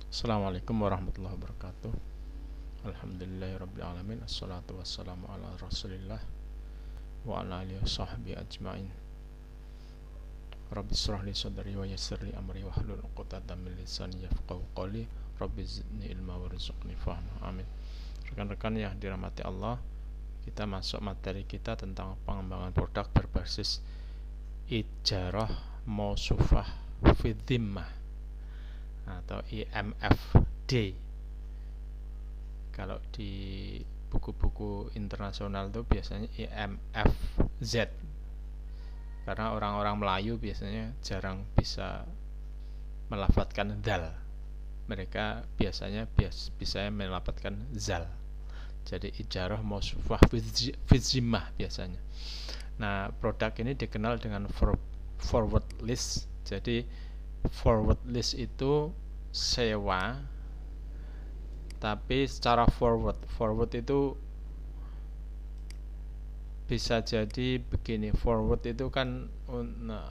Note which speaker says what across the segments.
Speaker 1: Assalamualaikum warahmatullahi wabarakatuh. Alhamdulillahirrabbilalamin. Assalatu wassalamu ala rasulillah wa ala alihi wa sahbihi ajma'in. Rabbi israh li sadri wa yassir li amri wahlul 'uqdatam min lisani yafqahu qawli. Rabbi zidni ilma warzuqni fahma. Amin. Rekan-rekan yang dirahmati Allah, kita masuk materi kita tentang pengembangan produk berbasis ijarah mausufah fi dhimmah atau IMFD. Kalau di buku-buku internasional tuh biasanya IMFZ, karena orang-orang Melayu biasanya jarang bisa melafadzkan dal. Mereka biasanya bisa melafadzkan zal. Jadi ijarah mausufah fi dhimmah biasanya. Nah, produk ini dikenal dengan forward list. Jadi forward list itu sewa, tapi secara forward itu bisa jadi begini. Forward itu kan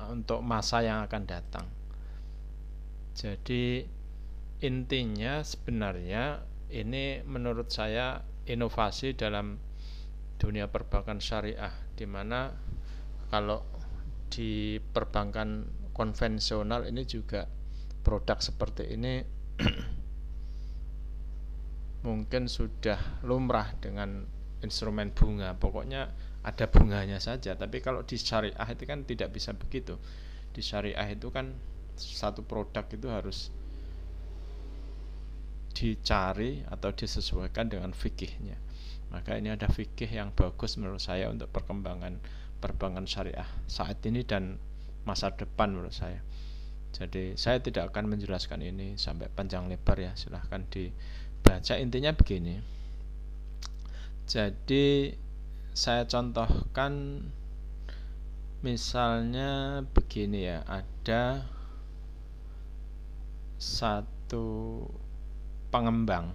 Speaker 1: untuk masa yang akan datang. Jadi intinya sebenarnya ini menurut saya inovasi dalam dunia perbankan syariah, dimana kalau di perbankan konvensional ini juga produk seperti ini mungkin sudah lumrah dengan instrumen bunga, pokoknya ada bunganya saja. Tapi kalau di syariah itu kan tidak bisa begitu. Di syariah itu kan satu produk itu harus dicari atau disesuaikan dengan fikihnya. Maka ini ada fikih yang bagus menurut saya untuk perkembangan perbankan syariah saat ini dan masa depan menurut saya. Jadi saya tidak akan menjelaskan ini sampai panjang lebar ya, silahkan dibaca. Intinya begini. Jadi saya contohkan misalnya begini ya, ada satu pengembang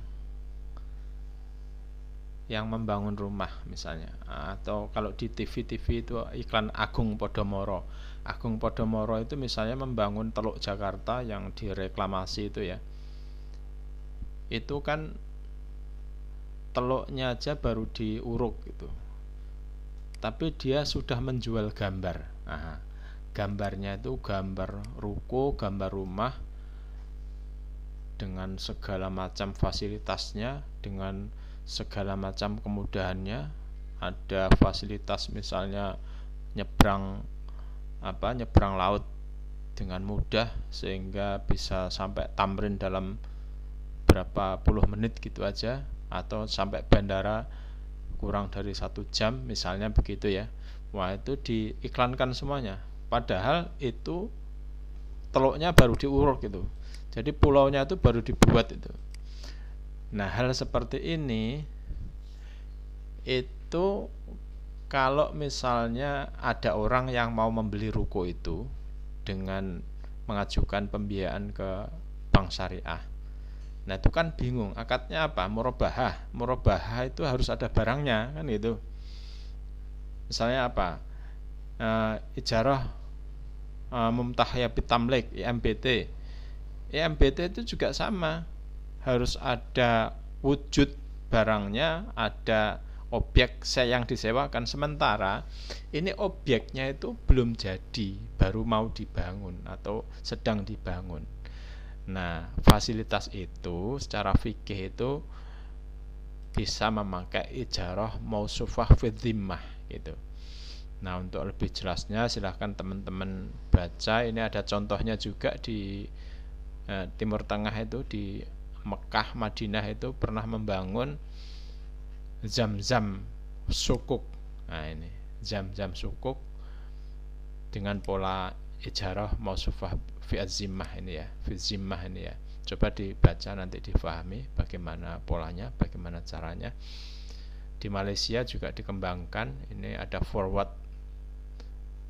Speaker 1: yang membangun rumah misalnya, atau kalau di TV itu iklan Agung Podomoro. Agung Podomoro itu misalnya membangun Teluk Jakarta yang direklamasi itu ya. Itu kan teluknya aja baru diuruk gitu. Tapi dia sudah menjual gambar. Gambarnya itu gambar ruko, gambar rumah dengan segala macam fasilitasnya, dengan segala macam kemudahannya. Ada fasilitas misalnya nyebrang laut dengan mudah sehingga bisa sampai Tamrin dalam berapa puluh menit gitu aja, atau sampai bandara kurang dari 1 jam misalnya begitu ya. Wah, itu diiklankan semuanya, padahal itu teluknya baru diuruk gitu. Jadi pulaunya itu baru dibuat itu. Nah, hal seperti ini itu kalau misalnya ada orang yang mau membeli ruko itu dengan mengajukan pembiayaan ke bank syariah, nah itu kan bingung, akadnya apa? Murabahah itu harus ada barangnya kan gitu. Misalnya apa? Ijarah Mumtahya Bitamlik, IMBT. IMBT itu juga sama, harus ada wujud barangnya, ada objek yang disewakan. Sementara ini objeknya itu belum jadi, baru mau dibangun atau sedang dibangun. Nah, fasilitas itu secara fikih itu bisa memakai ijarah mausufah fi dhimmah gitu. Nah, untuk lebih jelasnya silahkan teman-teman baca. Ini ada contohnya juga di Timur Tengah, itu di Mekah, Madinah itu pernah membangun Zam-zam sukuk. Nah, ini Zam-zam sukuk dengan pola ijarah mausufah fi dhimmah ini ya, fi dhimmah ini ya. Coba dibaca nanti difahami bagaimana polanya, bagaimana caranya. Di Malaysia juga dikembangkan. Ini ada forward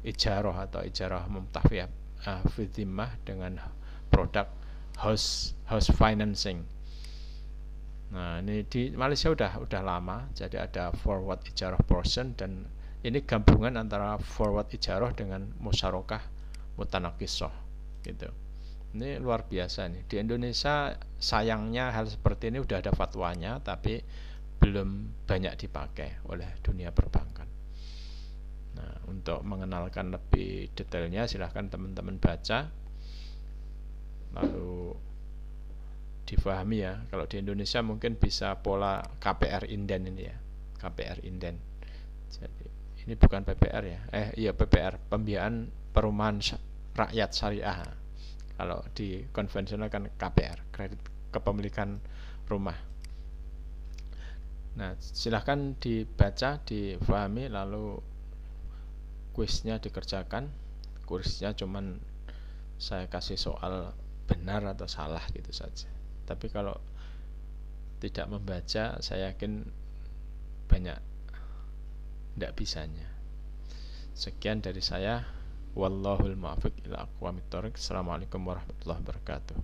Speaker 1: ijarah atau ijarah mumtahiyah fi dhimmah dengan produk house financing. Nah, ini di Malaysia udah lama. Jadi ada forward ijarah portion, dan ini gabungan antara forward ijarah dengan musyarakah mutanakisah gitu. Ini luar biasa nih. Di Indonesia sayangnya hal seperti ini udah ada fatwanya, tapi belum banyak dipakai oleh dunia perbankan. Nah, untuk mengenalkan lebih detailnya silahkan teman-teman baca, lalu difahami ya. Kalau di Indonesia mungkin bisa pola KPR inden ini ya, KPR inden. Jadi ini bukan PPR ya, iya PPR, pembiayaan perumahan rakyat syariah. Kalau di konvensional kan KPR, kredit kepemilikan rumah. Nah, silahkan dibaca, difahami, lalu kuisnya dikerjakan. Kuisnya cuman saya kasih soal benar atau salah gitu saja. Tapi kalau tidak membaca, saya yakin banyak tidak bisanya. Sekian dari saya. Wallahul muwaffiq ila aqwamit thoriq. Assalamualaikum warahmatullahi wabarakatuh.